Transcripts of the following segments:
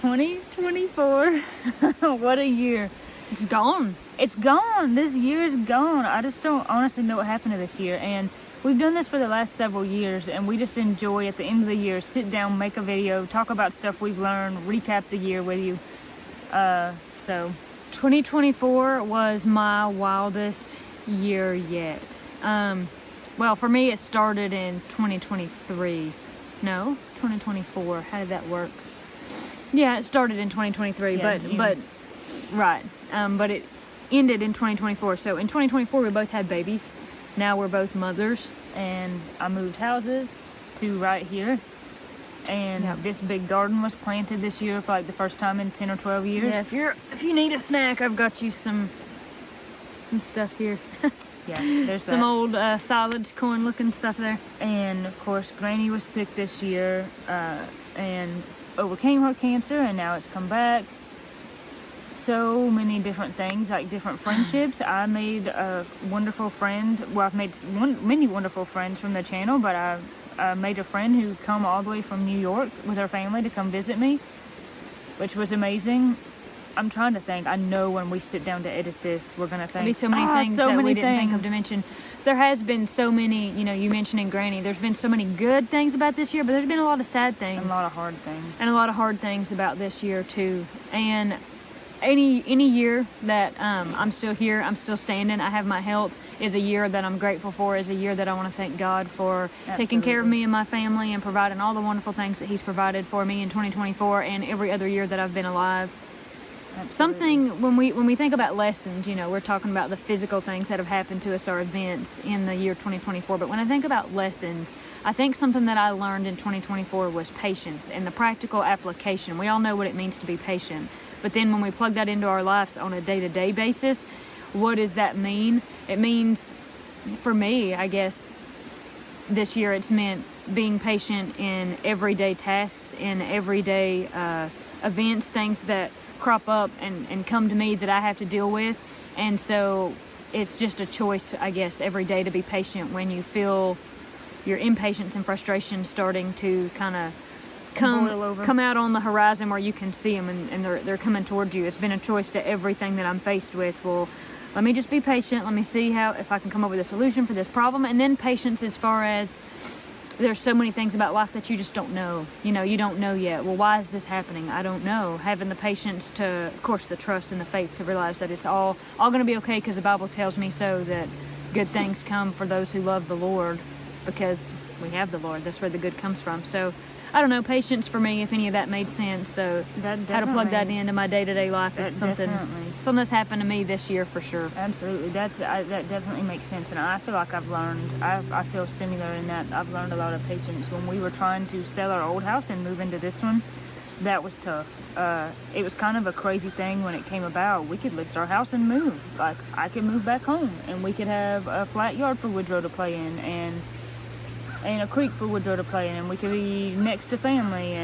2024. What a year. It's gone. It's gone. This year is gone. I just don't honestly know what happened to this year. And we've done this for the last several years, and we just enjoy at the end of the year, sit down, make a video, talk about stuff we've learned, recap the year with you. So 2024 was my wildest year yet. Well, for me, it started in 2023. No, 2024. How did that work? Yeah, it started in 2023, but right. But it ended in 2024. So in 2024, we both had babies. Now we're both mothers, and I moved houses to right here. And this big garden was planted this year for like the first time in 10 or 12 years. Yeah, if you need a snack, I've got you some stuff here. Yeah, there's some old silage corn looking stuff there. And of course, Granny was sick this year and overcame her cancer, and now it's come back. So many different things, like different friendships. I made a wonderful friend. Well, I've made many wonderful friends from the channel, but I made a friend who come all the way from New York with her family to come visit me, which was amazing. I'm trying to think. I know when we sit down to edit this, we're going to think. There'll be so many things that we didn't think of to mention. There has been so many, you mentioning Granny, there's been so many good things about this year, but there's been a lot of sad things. And a lot of hard things. And a lot of hard things about this year, too. And any year that I'm still here, I'm still standing, I have my health, is a year that I'm grateful for, is a year that I want to thank God for taking care of me and my family and providing all the wonderful things that He's provided for me in 2024 and every other year that I've been alive. Absolutely. Something, when we think about lessons, we're talking about the physical things that have happened to us or events in the year 2024, but when I think about lessons, I think something that I learned in 2024 was patience and the practical application. We all know what it means to be patient, but then when we plug that into our lives on a day-to-day basis, what does that mean? It means, for me, I guess, this year it's meant being patient in everyday tasks, in everyday events, things that crop up and come to me that I have to deal with. And so it's just a choice, I guess, every day to be patient when you feel your impatience and frustration starting to kind of come out on the horizon where you can see them and they're coming towards you. It's been a choice to everything that I'm faced with. Well, let me just be patient. Let me see if I can come up with a solution for this problem. And then patience as far as there's so many things about life that you just don't know. You don't know yet. Well, why is this happening? I don't know. Having the patience to, of course, the trust and the faith to realize that it's all going to be okay because the Bible tells me so, that good things come for those who love the Lord because we have the Lord. That's where the good comes from. So, I don't know, patience for me, if any of that made sense. So how to plug that into my day-to-day life is something that's happened to me this year for sure. Absolutely. That definitely makes sense. And I feel like I've learned, I feel similar in that I've learned a lot of patience. When we were trying to sell our old house and move into this one, that was tough. It was kind of a crazy thing when it came about. We could list our house and move. Like, I could move back home and we could have a flat yard for Woodrow to play in and a creek for Woodrow to play in, and we could be next to family,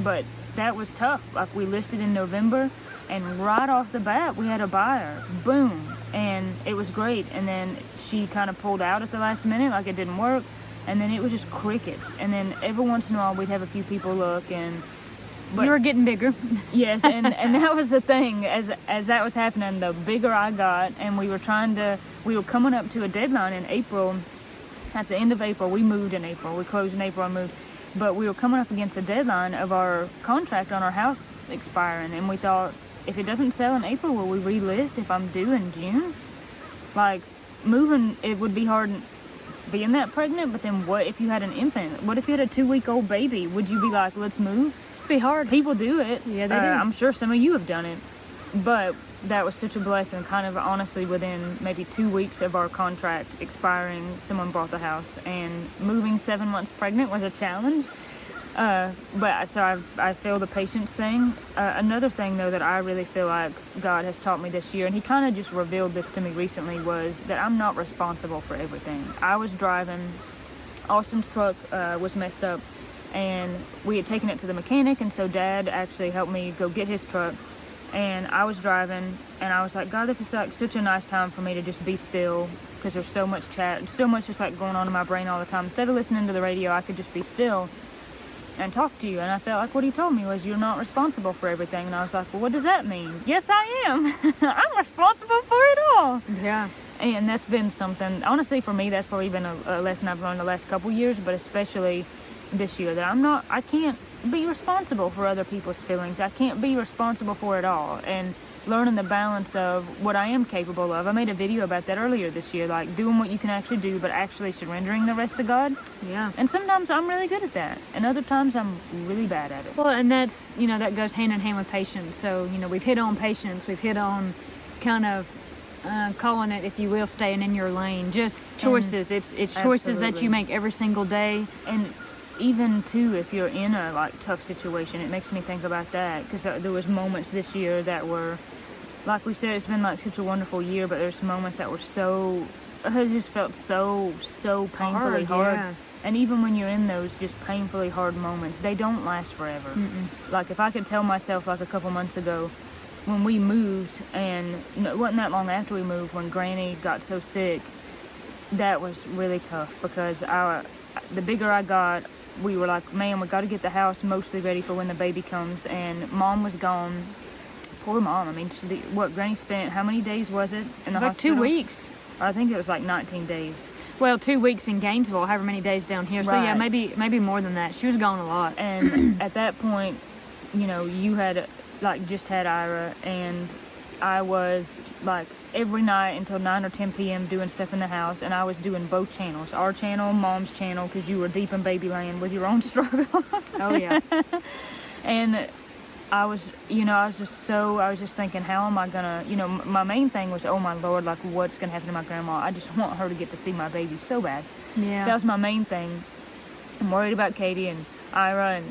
but that was tough. Like, we listed in November, and right off the bat, we had a buyer. Boom. And it was great. And then she kind of pulled out at the last minute, like it didn't work, and then it was just crickets. And then every once in a while, we'd have a few people look, but you were getting bigger. Yes, and that was the thing. As that was happening, the bigger I got, and we were coming up to a deadline in April. At the end of April, we moved in April. We closed in April and moved. But we were coming up against a deadline of our contract on our house expiring. And we thought, if it doesn't sell in April, will we relist if I'm due in June? Like, moving, it would be hard being that pregnant. But then what if you had an infant? What if you had a 2-week-old baby? Would you be like, let's move? It'd be hard. People do it. Yeah, they do. I'm sure some of you have done it. But that was such a blessing. Kind of honestly, within maybe 2 weeks of our contract expiring, someone bought the house. And moving 7 months pregnant was a challenge. But so I feel the patience thing. Another thing, though, that I really feel like God has taught me this year, and He kind of just revealed this to me recently, was that I'm not responsible for everything. I was driving. Austin's truck was messed up, and we had taken it to the mechanic, and so Dad actually helped me go get his truck. And I was driving, and I was like, God, this is like such a nice time for me to just be still, because there's so much chat, so much just like going on in my brain all the time. Instead of listening to the radio, I could just be still. and talk to you. And I felt like what he told me was, you're not responsible for everything. And I was like, well, what does that mean? Yes, I am. I'm responsible for it all. Yeah. And that's been something, honestly, for me, that's probably been a lesson I've learned the last couple years, but especially this year, that I can't be responsible for other people's feelings. I can't be responsible for it all. And learning the balance of what I am capable of. I made a video about that earlier this year, like doing what you can actually do, but actually surrendering the rest to God. Yeah. And sometimes I'm really good at that, and other times I'm really bad at it. Well, and that's, that goes hand in hand with patience. So, we've hit on patience. We've hit on kind of calling it, if you will, staying in your lane. Just choices. It's choices that you make every single day. And even too, if you're in a tough situation, it makes me think about that, because there was moments this year that were, like we said, it's been such a wonderful year, but there's moments that were it just felt so painfully hard. Yeah. And even when you're in those just painfully hard moments, they don't last forever. Like, if I could tell myself, a couple months ago when we moved, and it wasn't that long after we moved, when Granny got so sick, that was really tough, because the bigger I got, we were like, man, we got to get the house mostly ready for when the baby comes. And Mom was gone. Poor Mom. I mean, Granny spent, how many days was it in the hospital? 2 weeks. I think it was 19 days. Well, 2 weeks in Gainesville, however many days down here. So Right. yeah, maybe more than that. She was gone a lot. And at that point, you had just had Ira, and I was every night until 9 or 10 p.m. doing stuff in the house, and I was doing both channels, our channel, Mom's channel, because you were deep in baby land with your own struggles. Oh yeah. And I was just thinking, how am I gonna, my main thing was, oh my Lord, what's gonna happen to my grandma? I just want her to get to see my baby so bad. Yeah. That was my main thing. I'm worried about Katie and Ira,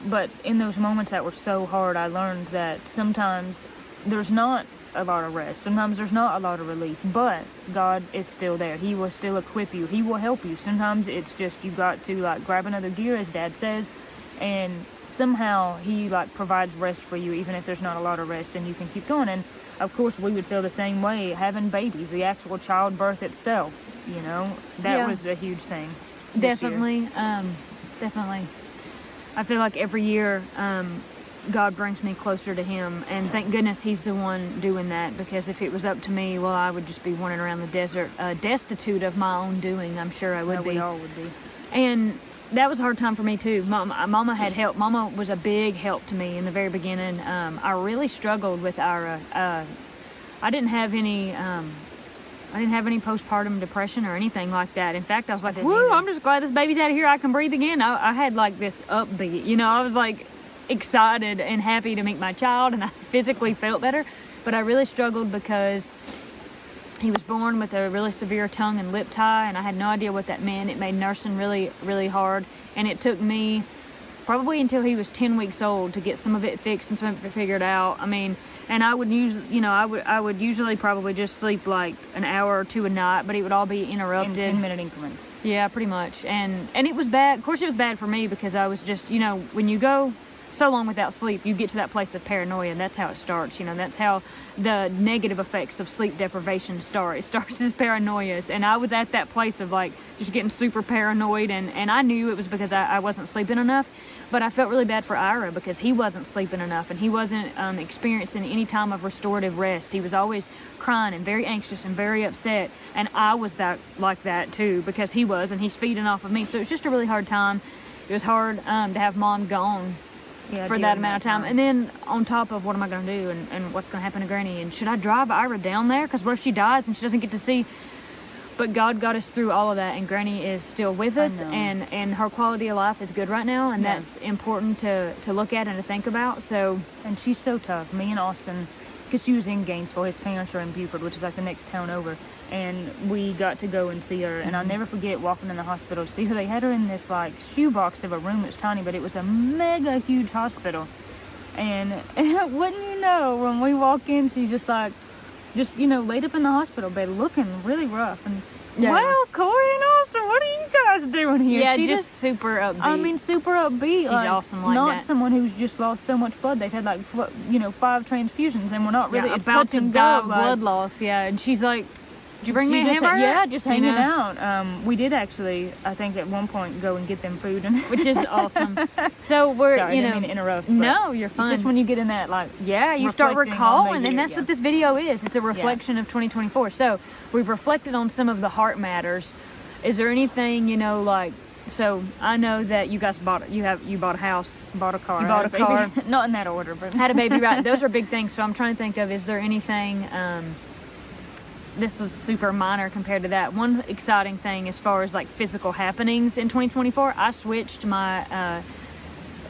but in those moments that were so hard, I learned that sometimes there's not a lot of rest. Sometimes there's not a lot of relief, but God is still there. He will still equip you. He will help you. Sometimes it's just, you got to grab another gear, as Dad says, and somehow He provides rest for you, even if there's not a lot of rest, and you can keep going. And of course, we would feel the same way having babies, the actual childbirth itself. That was a huge thing. Definitely. Definitely. I feel like every year, God brings me closer to Him, and thank goodness He's the one doing that, because if it was up to me, well, I would just be running around the desert, destitute of my own doing. I'm sure I would be. We all would be. And that was a hard time for me too. Mama had help. Mama was a big help to me in the very beginning. I really struggled with Ira. I didn't have any postpartum depression or anything like that. In fact, I was like, woo, I'm just glad this baby's out of here. I can breathe again. I had this upbeat, I was excited and happy to meet my child, and I physically felt better. But I really struggled because he was born with a really severe tongue and lip tie, and I had no idea what that meant. It made nursing really, really hard, and it took me probably until he was 10 weeks old to get some of it fixed and some of it figured out. I mean, and I would usually probably just sleep an hour or two a night, but it would all be interrupted. In 10-minute increments. Yeah, pretty much. And it was bad. Of course, it was bad for me, because I was just, when you go so long without sleep, you get to that place of paranoia, and that's how it starts. That's how the negative effects of sleep deprivation start. It starts as paranoias, and I was at that place of just getting super paranoid, and I knew it was because I wasn't sleeping enough. But I felt really bad for Ira, because he wasn't sleeping enough, and he wasn't experiencing any time of restorative rest. He was always crying and very anxious and very upset, and I was like that too, because he was, and he's feeding off of me. So it was just a really hard time. It was hard to have Mom gone for that amount of time. And then on top of, what am I going to do, and what's going to happen to Granny, and should I drive Ira down there, because what if she dies and she doesn't get to see? But God got us through all of that, and Granny is still with us, and her quality of life is good right now, and that's important to look at and to think about. So, and she's so tough. Me and Austin, because she was in Gainesville, his parents are in Buford, which is the next town over, and we got to go and see her. And I'll never forget walking in the hospital to see her. They had her in this shoebox of a room that's tiny, but it was a mega huge hospital. And wouldn't you know, when we walk in, she's just laid up in the hospital bed, looking really rough. And wow, Corey and Austin, what are you guys doing here? Yeah, she just super upbeat. I mean, super upbeat. She's awesome like not that. Someone who's just lost so much blood. They've had 5 transfusions, and we're not really. Yeah, It's about touch to and die go. of blood loss. Yeah, and she's Did you bring me a just, hamburger? yeah, just hanging You know? out. We did actually, I think at one point, go and get them food. And Which is awesome. So we're, Sorry, you I know, didn't mean to interrupt. But no, you're it's fine. just when you get in that, like, yeah, you start reflecting on the recalling, and year, that's what this video is. It's a reflection of 2024. So we've reflected on some of the heart matters. Is there anything, you know, like, so I know that you guys bought a house, bought a car. You bought a car. Not in that order, but had a baby, right? Those are big things. So I'm trying to think of, is there anything, this was super minor compared to that. One exciting thing as far as like physical happenings in 2024, I switched my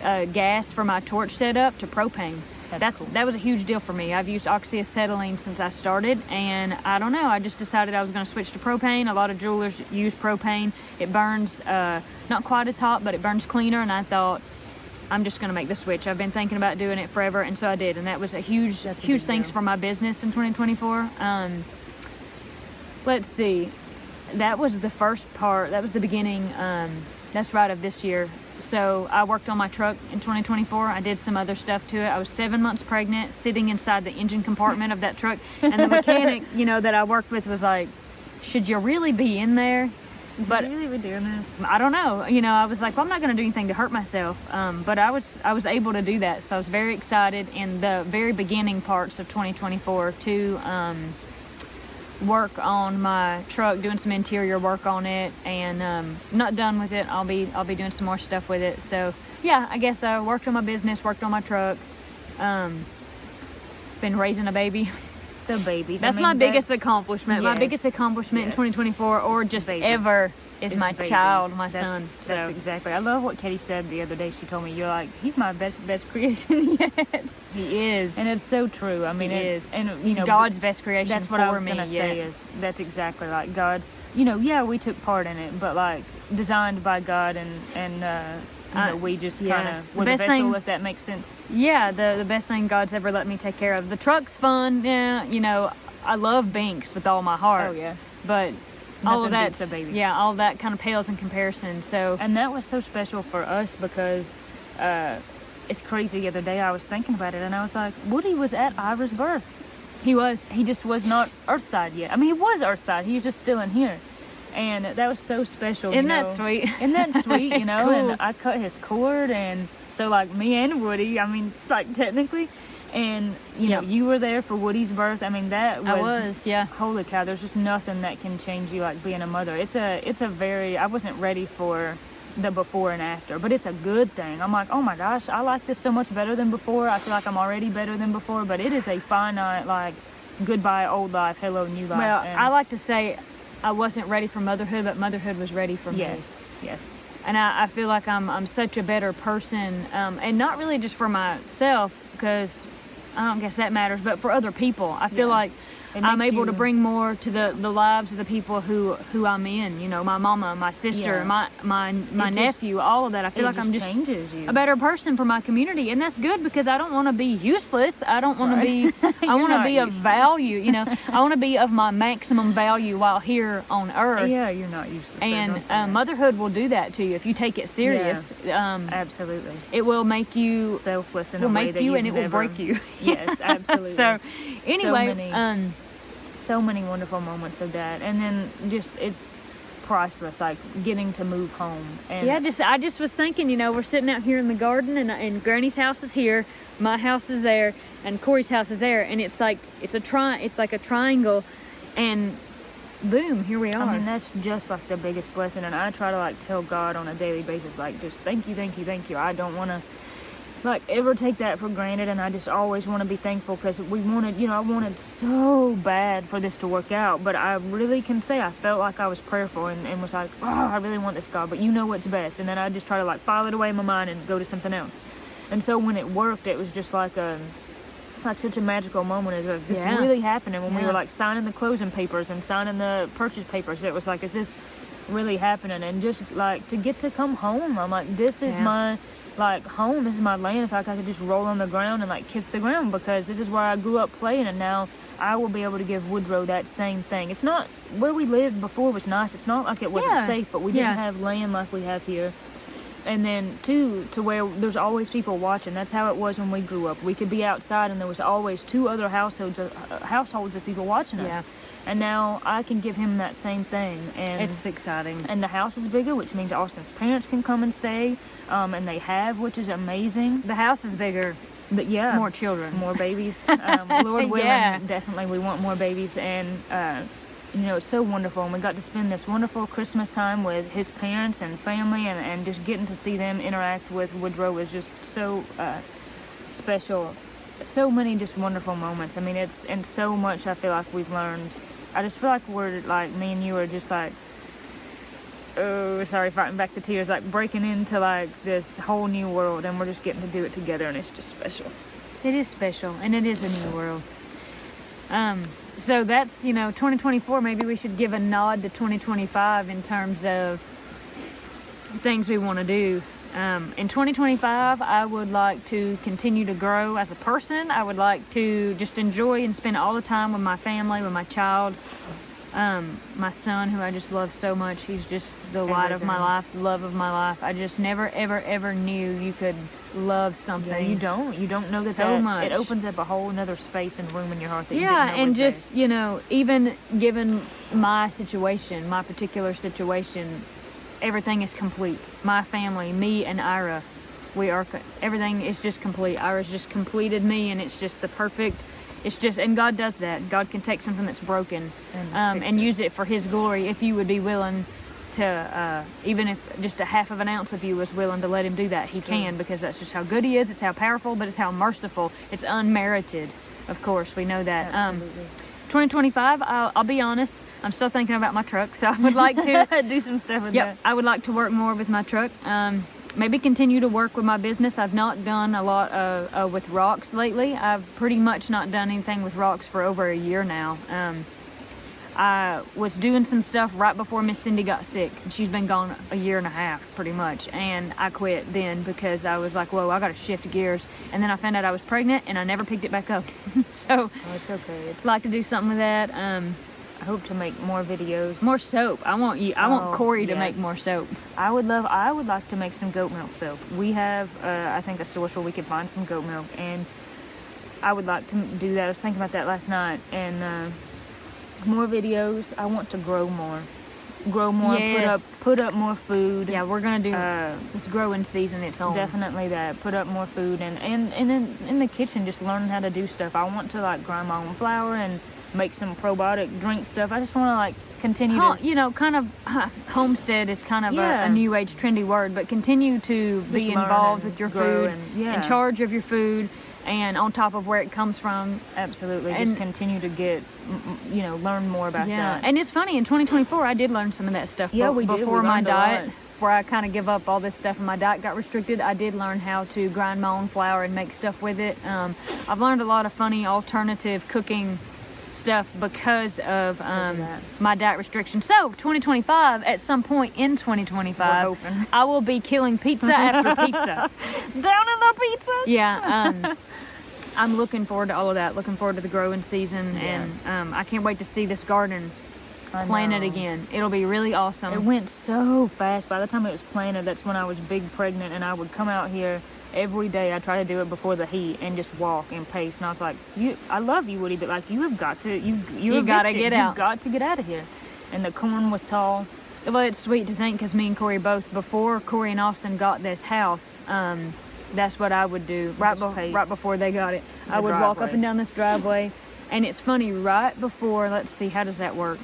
gas for my torch setup to propane. That's cool. That was a huge deal for me. I've used oxyacetylene since I started, and I don't know, I just decided I was going to switch to propane. A lot of jewelers use propane. It burns not quite as hot, but it burns cleaner, and I thought, I'm just going to make the switch. I've been thinking about doing it forever, and so I did, and that was a huge thanks for my business in 2024. Let's see. That was the first part. That was the beginning. That's right, of this year. So I worked on my truck in 2024. I did some other stuff to it. I was 7 months pregnant, sitting inside the engine compartment of that truck. And the mechanic, you know, that I worked with was like, should you really be in there? But you really be doing this? I don't know. You know, I was like, well, I'm not going to do anything to hurt myself. But I was able to do that. So I was very excited in the very beginning parts of 2024 to work on my truck, doing some interior work on it, and not done with it. I'll be doing some more stuff with it. So yeah, I guess I worked on my business, worked on my truck, been raising a baby. The babies. That's my biggest accomplishment. My biggest accomplishment in 2024 or just ever is my child, my son. That's exactly. I love what Katie said the other day. She told me, you're like, he's my best creation yet. He is. And it's so true. I mean, and you know, God's best creation. That's what I was going to say is that's exactly like God's, you know, yeah, we took part in it, but like designed by God and you know, we just kind of were the vessel, if that makes sense. Yeah, the best thing God's ever let me take care of. The truck's fun. Yeah, you know, I love Binks with all my heart. Oh yeah. But all of that, a baby. Yeah, all of that kind of pales in comparison. So, and that was so special for us because it's crazy. The other day I was thinking about it, and I was like, Woody was at Ira's birth. He was. He just was not Earthside yet. I mean, he was Earthside. He was just still in here. And that was so special. Isn't that sweet? Isn't that sweet, you know? Cool. And I cut his cord, and so like me and Woody, I mean, like technically, and you know, you were there for Woody's birth. I mean, that was, I was, yeah. Holy cow, there's just nothing that can change you like being a mother. It's a very, I wasn't ready for the before and after, but it's a good thing. I'm like, oh my gosh, I like this so much better than before. I feel like I'm already better than before, but it is a finite, like, goodbye old life, hello new life. Well, and I like to say I wasn't ready for motherhood, but motherhood was ready for me. Yes. And I feel like I'm such a better person, and not really just for myself, because I don't guess that matters, but for other people. I feel like I'm able to bring more to the lives of the people who I'm in. You know, my mama, my sister, my nephew, all of that. I feel like I'm just a better person for my community, and that's good because I don't want to be useless. I don't want to be. I want to be of value. You know, I want to be of my maximum value while here on Earth. Yeah, you're not useless. And motherhood will do that to you if you take it serious. Yeah, absolutely. It will make you selfless in a way that and it will break you. Yes, absolutely. So, anyway, so many wonderful moments of that, and then just it's priceless, like getting to move home. And I just was thinking, you know, we're sitting out here in the garden, and Granny's house is here, my house is there, and Corey's house is there, and it's like it's like a triangle, and boom, here we are. I mean, that's just like the biggest blessing, and I try to like tell God on a daily basis, like, just thank you. I don't want to like ever take that for granted, and I just always want to be thankful because we wanted, you know, I wanted so bad for this to work out, but I really can say I felt like I was prayerful and was like, oh, I really want this, God, but you know what's best. And then I just try to like file it away in my mind and go to something else. And so when it worked, it was just like such a magical moment of this really happening. When we were like signing the closing papers and signing the purchase papers, it was like, is this really happening? And just like to get to come home, I'm like, this is my like home, this is my land. If I could just roll on the ground and like kiss the ground, because this is where I grew up playing, and now I will be able to give Woodrow that same thing. It's not where we lived before was nice. It's not like it wasn't safe, but we didn't have land like we have here. And then two, to where there's always people watching. That's how it was when we grew up. We could be outside and there was always 2 other households of people watching us. And now I can give him that same thing. And It's exciting. And the house is bigger, which means Austin's parents can come and stay. And they have, which is amazing. The house is bigger. But yeah. More children. More babies. Lord willing, Yeah. definitely we want more babies. And, you know, it's so wonderful. And we got to spend this wonderful Christmas time with his parents and family. And just getting to see them interact with Woodrow is just so special. So many just wonderful moments. I mean, and so much I feel like we've learned. I just feel like we're, like, me and you are just like, oh, sorry, fighting back the tears, like breaking into like this whole new world, and we're just getting to do it together, and it's just special. It is special, and it is a new world. So that's, you know, 2024, maybe we should give a nod to 2025 in terms of things we want to do. In 2025, I would like to continue to grow as a person. I would like to just enjoy and spend all the time with my family, with my child, my son, who I just love so much. He's just the light of my life, the love of my life. I just never, ever, ever knew you could love something. Yeah, you don't know that so much. It opens up a whole another space and room in your heart that you yeah, didn't know and was just there. you know, even given my situation, my particular situation, everything is complete. My family, me and Ira, everything is just complete. Ira's just completed me, and it's just the perfect. It's just, and God does that. God can take something that's broken and use it for His glory. If you would be willing to, even if just a half of an ounce of you was willing to let Him do that, He can, because that's just how good He is. It's how powerful, but it's how merciful. It's unmerited, of course. We know that. Absolutely. 2025, I'll be honest, I'm still thinking about my truck, so I would like to do some stuff with that. I would like to work more with my truck. Maybe continue to work with my business. I've not done a lot with rocks lately. I've pretty much not done anything with rocks for over a year now. I was doing some stuff right before Miss Cindy got sick, and she's been gone a year and a half pretty much, and I quit then because I was like, whoa, I gotta shift gears. And then I found out I was pregnant, and I never picked it back up. So it's okay. I'd like to do something with that. I hope to make more videos. More soap. I want Corey to make more soap. I would like to make some goat milk soap. We have, I think, a source where we could find some goat milk, and I would like to do that. I was thinking about that last night, and more videos. I want to grow more, Yes. put up more food. Yeah, we're gonna do this growing season. It's on. Definitely that. Put up more food, and in the kitchen, just learning how to do stuff. I want to like grind my own flour and make some probiotic drink stuff. I just want to like continue to, you know, kind of homestead is kind of a new age trendy word, but continue to be involved with your food, in charge of your food, and on top of where it comes from. Absolutely. And just continue to get, you know, learn more about that. And it's funny, in 2024 I did learn some of that stuff. Yeah, we did. Before my diet, before I kind of give up all this stuff and my diet got restricted, I did learn how to grind my own flour and make stuff with it. I've learned a lot of funny alternative cooking stuff because of my diet restriction. So 2025, at some point in 2025, I will be killing pizza after pizza. Down in the pizzas. Yeah. I'm looking forward to all of that. Looking forward to the growing season, and I can't wait to see this garden planted again. It'll be really awesome. It went so fast. By the time it was planted, that's when I was big pregnant, and I would come out here every day. I try to do it before the heat and just walk and pace. And I was like, I love you, Woody, but like you have got to, you gotta get out. You've got to get out of here. And the corn was tall. Well, it's sweet to think, because me and Corey both, before Corey and Austin got this house, that's what I would do right before they got it. I would walk up and down this driveway, and it's funny, right before, let's see, how does that work?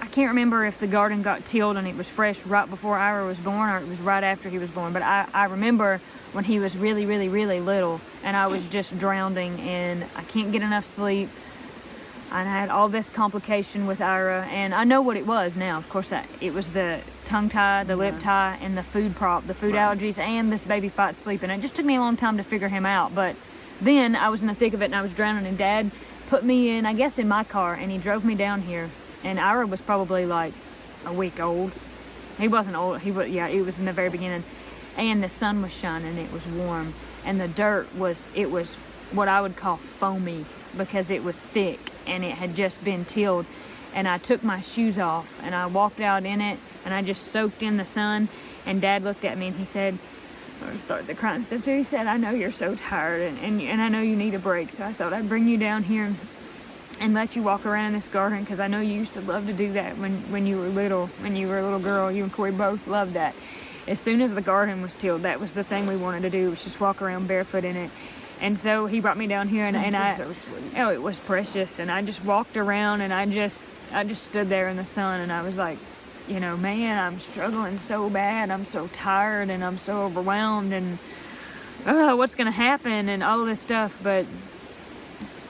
I can't remember if the garden got tilled and it was fresh right before Ira was born, or it was right after he was born, but I remember when he was really, really, really little, and I was just drowning, and I can't get enough sleep. I had all this complication with Ira, and I know what it was now. Of course, it was the tongue tie, the lip tie, and the food allergies, and this baby fight sleep. And it just took me a long time to figure him out. But then I was in the thick of it, and I was drowning, and Dad put me in, I guess, in my car, and he drove me down here. And Ira was probably like a week old. He wasn't old. It was in the very beginning. And the sun was shining, it was warm, and the dirt was what I would call foamy, because it was thick and it had just been tilled. And I took my shoes off and I walked out in it, and I just soaked in the sun, And Dad looked at me and he said, I started to cry and stuff too. He said, I know you're so tired and I know you need a break. So I thought I'd bring you down here and let you walk around in this garden, because I know you used to love to do that when you were little. When you were a little girl, you and Corey both loved that. As soon as the garden was tilled, that was the thing we wanted to do, was just walk around barefoot in it. And so he brought me down here, and I, so sweet. Oh, it was precious. And I just walked around, and I just stood there in the sun, and I was like, you know, man, I'm struggling so bad. I'm so tired, and I'm so overwhelmed, and what's gonna happen, and all this stuff. But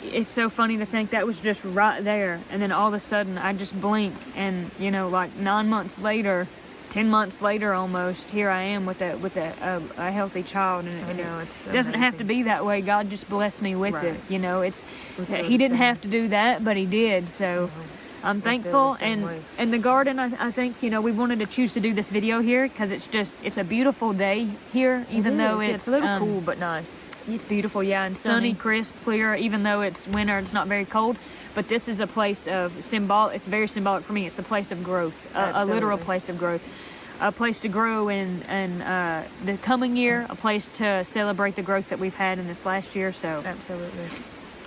it's so funny to think that was just right there, and then all of a sudden I just blink, and you know, like 9 months later, 10 months later almost, here I am with a healthy child. And I know, it's doesn't have to be that way. God just blessed me with it. You know, he didn't have to do that, but he did. So I'm thankful. And the garden, I think, you know, we wanted to choose to do this video here because it's a beautiful day here, even though it's a little cool but nice. It's beautiful, yeah, and sunny, crisp, clear, even though it's winter, it's not very cold. But this is a place of it's very symbolic for me. It's a place of growth, a literal place of growth. A place to grow in the coming year, a place to celebrate the growth that we've had in this last year. So absolutely.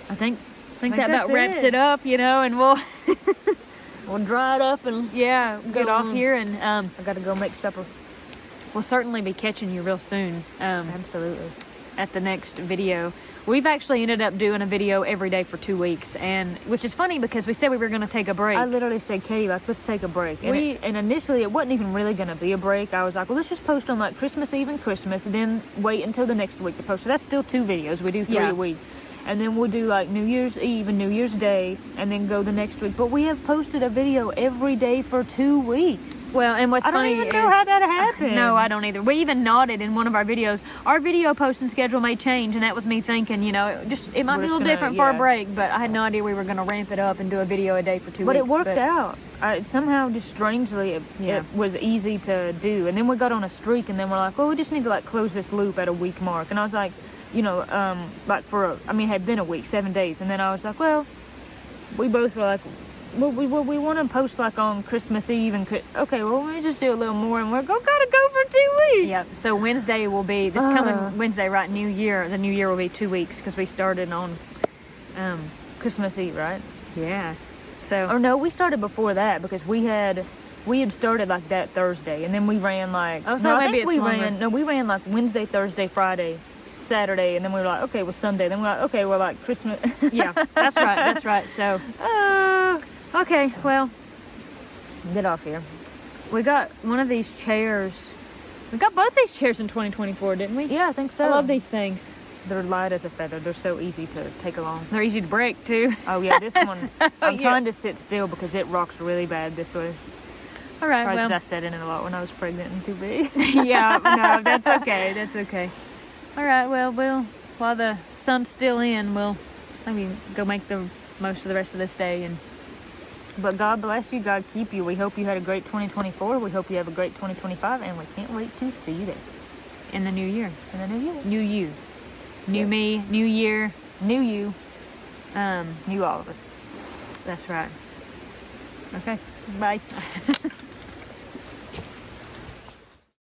I think that about wraps it up, you know, and we'll dry it up and get off here. And I got to go make supper. We'll certainly be catching you real soon. Absolutely. At the next video. We've actually ended up doing a video every day for 2 weeks, and which is funny because we said we were going to take a break. I literally said, Katie, like, let's take a break. And initially it wasn't even really going to be a break. I was like, well, let's just post on like Christmas Eve and Christmas, and then wait until the next week to post. So that's still 2 videos. We do 3 a week. And then we'll do like New Year's Eve and New Year's Day, and then go the next week. But we have posted a video every day for 2 weeks. Well, and what's funny I don't even know how that happened. No, I don't either. We even nodded in one of our videos. Our video posting schedule may change, and that was me thinking, you know, it might be a little different for a break, but I had no idea we were going to ramp it up and do a video a day for 2 weeks. But it worked out. Somehow, just strangely, it was easy to do. And then we got on a streak, and then we're like, well, we just need to like close this loop at a week mark. And I was like, you know, like it had been a week, 7 days. And then I was like, well, we both were like, well, we want to post like on Christmas Eve and okay, well, let me just do a little more, and we're gotta go for 2 weeks. Yeah. So Wednesday will be this coming Wednesday, right? New Year. The new year will be 2 weeks because we started on Christmas Eve, right? Yeah. So or no, we started before that because we had started like that Thursday, and then we ran like we ran like Wednesday, Thursday, Friday, Saturday, and then we were like, okay, well, Sunday. Then we're like, okay, we're like Christmas. Yeah, that's right. So, okay, well, get off here. We got one of these chairs. We got both these chairs in 2024, didn't we? Yeah, I think so. I love these things. They're light as a feather. They're so easy to take along. They're easy to break, too. Oh, yeah, this one, I'm trying to sit still because it rocks really bad this way. All right, well. I sat in it a lot when I was pregnant and too big. Yeah, no, that's okay. That's okay. All right, well, while the sun's still in, we'll maybe go make the most of the rest of this day. But God bless you. God keep you. We hope you had a great 2024. We hope you have a great 2025, and we can't wait to see you there. In the new year. In the new year. New you. New me. New year. New you. New all of us. That's right. Okay. Bye.